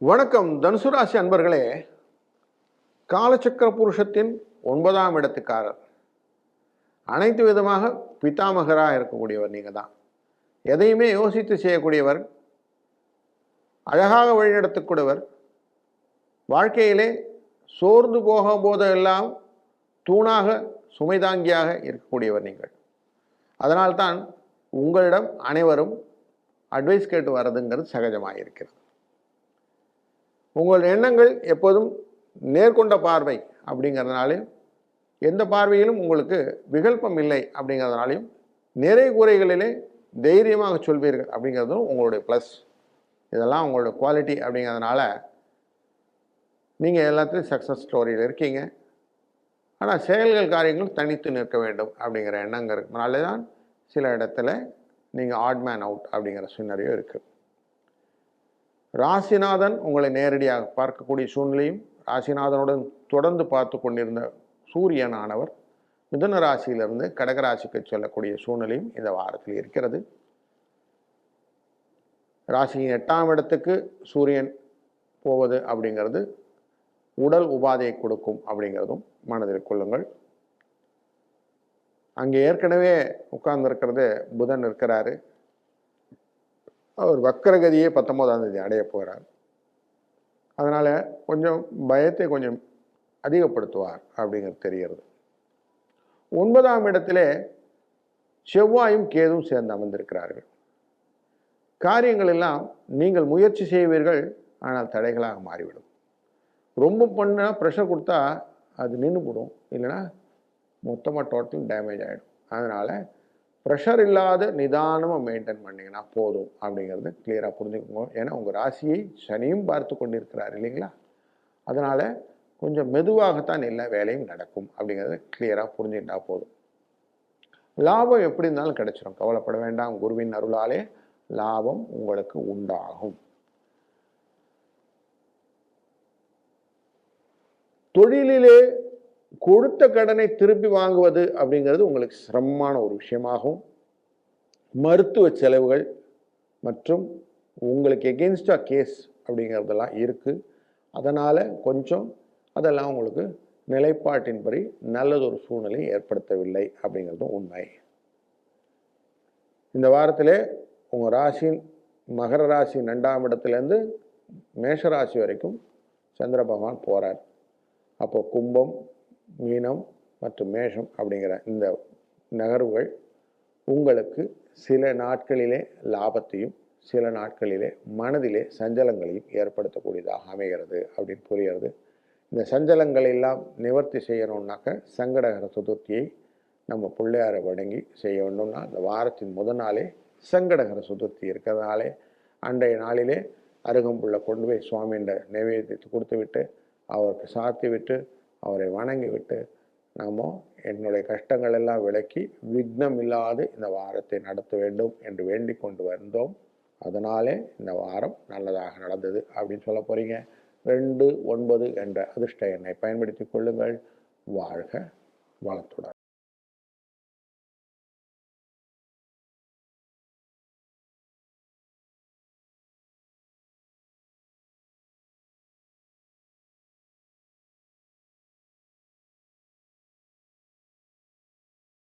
வணக்கம் தனுசு ராசி அன்பர்களே. காலச்சக்கர புருஷத்தின் 9ஆம் இடத்துக்காரர், அனைத்து விதமாக பிதாமகராக இருக்கக்கூடியவர் நீங்க தான். எதையுமே யோசித்து செய்யக்கூடியவர், அழகாக வழிநடத்தக்கூடியவர், வாழ்க்கையிலே சோர்ந்து போக போதெல்லாம் தூணாக சுமைதாங்கியாக இருக்கக்கூடியவர் நீங்கள். அதனால்தான் உங்களிடம் அனைவரும் அட்வைஸ் கேட்டு வர்றதுங்கிறது சகஜமாக இருக்கிறது. உங்கள் எண்ணங்கள் எப்போதும் நேர்கொண்ட பார்வை அப்படிங்கிறதுனாலையும், எந்த பார்வையிலும் உங்களுக்கு விகல்பம் இல்லை அப்படிங்கிறதுனாலையும், நிறை குறைகளிலே தைரியமாக சொல்வீர்கள் அப்படிங்கிறதும் உங்களுடைய ப்ளஸ். இதெல்லாம் உங்களுடைய குவாலிட்டி அப்படிங்கிறதுனால நீங்கள் எல்லாத்துலேயும் சக்ஸஸ் ஸ்டோரியில் இருக்கீங்க. ஆனால் செயல்கள் காரியங்கள் தனித்து நிற்க வேண்டும் அப்படிங்கிற எண்ணங்கிறதுனால தான் சில இடத்துல நீங்கள் ஆட் மேன் அவுட் அப்படிங்கிற சின்னரியோ இருக்குது. ராசிநாதன் உங்களை நேரடியாக பார்க்கக்கூடிய சூழ்நிலையும், ராசிநாதனுடன் தொடர்ந்து பார்த்து கொண்டிருந்த சூரியனானவர் மிதுன ராசியிலிருந்து கடகராசிக்கு செல்லக்கூடிய சூழ்நிலையும் இந்த வாரத்தில் இருக்கிறது. ராசியின் 8ஆம் இடத்துக்கு சூரியன் போவது அப்படிங்கிறது உடல் உபாதையை கொடுக்கும் அப்படிங்கிறதும் மனதில் கொள்ளுங்கள். அங்கே ஏற்கனவே உட்கார்ந்துருக்கிறது புதன் இருக்கிறாரு. அவர் வக்கரகதியே 19ஆம் தேதி அடைய போகிறார். அதனால் கொஞ்சம் பயத்தை கொஞ்சம் அதிகப்படுத்துவார் அப்படிங்கிறது தெரிகிறது. 9ஆம் இடத்திலே செவ்வாயும் கேதும் சேர்ந்து அமர்ந்திருக்கிறார்கள். காரியங்கள் எல்லாம் நீங்கள் முயற்சி செய்வீர்கள், ஆனால் தடைகளாக மாறிவிடும். ரொம்ப பண்ணால் ப்ரெஷர் கொடுத்தா அது நின்று போடும், இல்லைன்னா மொத்தமாக டோட்டல் டேமேஜ் ஆகிடும். அதனால் ப்ரெஷர் இல்லாத நிதானமாக மெயின்டைன் பண்ணிங்கன்னா போதும் அப்படிங்கிறது கிளியராக புரிஞ்சுக்கோங்க. ஏன்னா உங்கள் ராசியை சனியும் பார்த்து கொண்டிருக்கிறார் இல்லைங்களா? அதனால் கொஞ்சம் மெதுவாகத்தான் எல்லா வேலையும் நடக்கும் அப்படிங்கிறத கிளியராக புரிஞ்சுக்கிட்டா போதும். லாபம் எப்படி இருந்தாலும் கிடைச்சிடும், கவலைப்பட வேண்டாம். குருவின் அருளாலே லாபம் உங்களுக்கு உண்டாகும். தொழிலிலே கொடுத்த கடனை திருப்பி வாங்குவது அப்படிங்கிறது உங்களுக்கு சிரமமான ஒரு விஷயமாகும். மருத்துவ செலவுகள் மற்றும் உங்களுக்கு எகென்ஸ்டாக கேஸ் அப்படிங்கிறதெல்லாம் இருக்குது. அதனால் கொஞ்சம் அதெல்லாம் உங்களுக்கு நிலைப்பாட்டின்படி நல்லதொரு சூழ்நிலை ஏற்படுத்தவில்லை அப்படிங்கிறதும் உண்மை. இந்த வாரத்திலே உங்கள் ராசியின் மகர ராசி 2ஆம் இடத்துலேருந்து மேஷராசி வரைக்கும் சந்திர பகவான் போகிறார். அப்போ கும்பம், மீனம் மற்றும் மேஷம் அப்படிங்கிற இந்த நகர்வுகள் உங்களுக்கு சில நாட்களிலே லாபத்தையும் சில நாட்களிலே மனதிலே சஞ்சலங்களையும் ஏற்படுத்தக்கூடியதாக அமைகிறது அப்படின்னு புரிகிறது. இந்த சஞ்சலங்களை எல்லாம் நிவர்த்தி செய்யணும்னாக்க சங்கடகர சதுர்த்தியை நம்ம பிள்ளையாரை வணங்கி செய்ய வேண்டும்னா, இந்த வாரத்தின் முதல் நாளே சங்கடகர சதுர்த்தி இருக்கிறதுனாலே அன்றைய நாளிலே அருகம்புல்லை கொண்டு போய் சுவாமின்ற நைவேத்தியத்தை கொடுத்து விட்டு அவருக்கு சாத்தி விட்டு அவரை வணங்கி விட்டு நாம் என்னுடைய கஷ்டங்கள் எல்லாம் விலக்கி விக்னம் இல்லாது இந்த வாரத்தை நடத்த வேண்டும் என்று வேண்டிக் கொண்டு வந்தோம். அதனாலே இந்த வாரம் நல்லதாக நடந்தது அப்படின்னு சொல்ல போகிறீங்க. 2, 9 என்ற அதிர்ஷ்ட எண்ணை பயன்படுத்தி கொள்ளுங்கள். வாழ்க வளத்துடன்.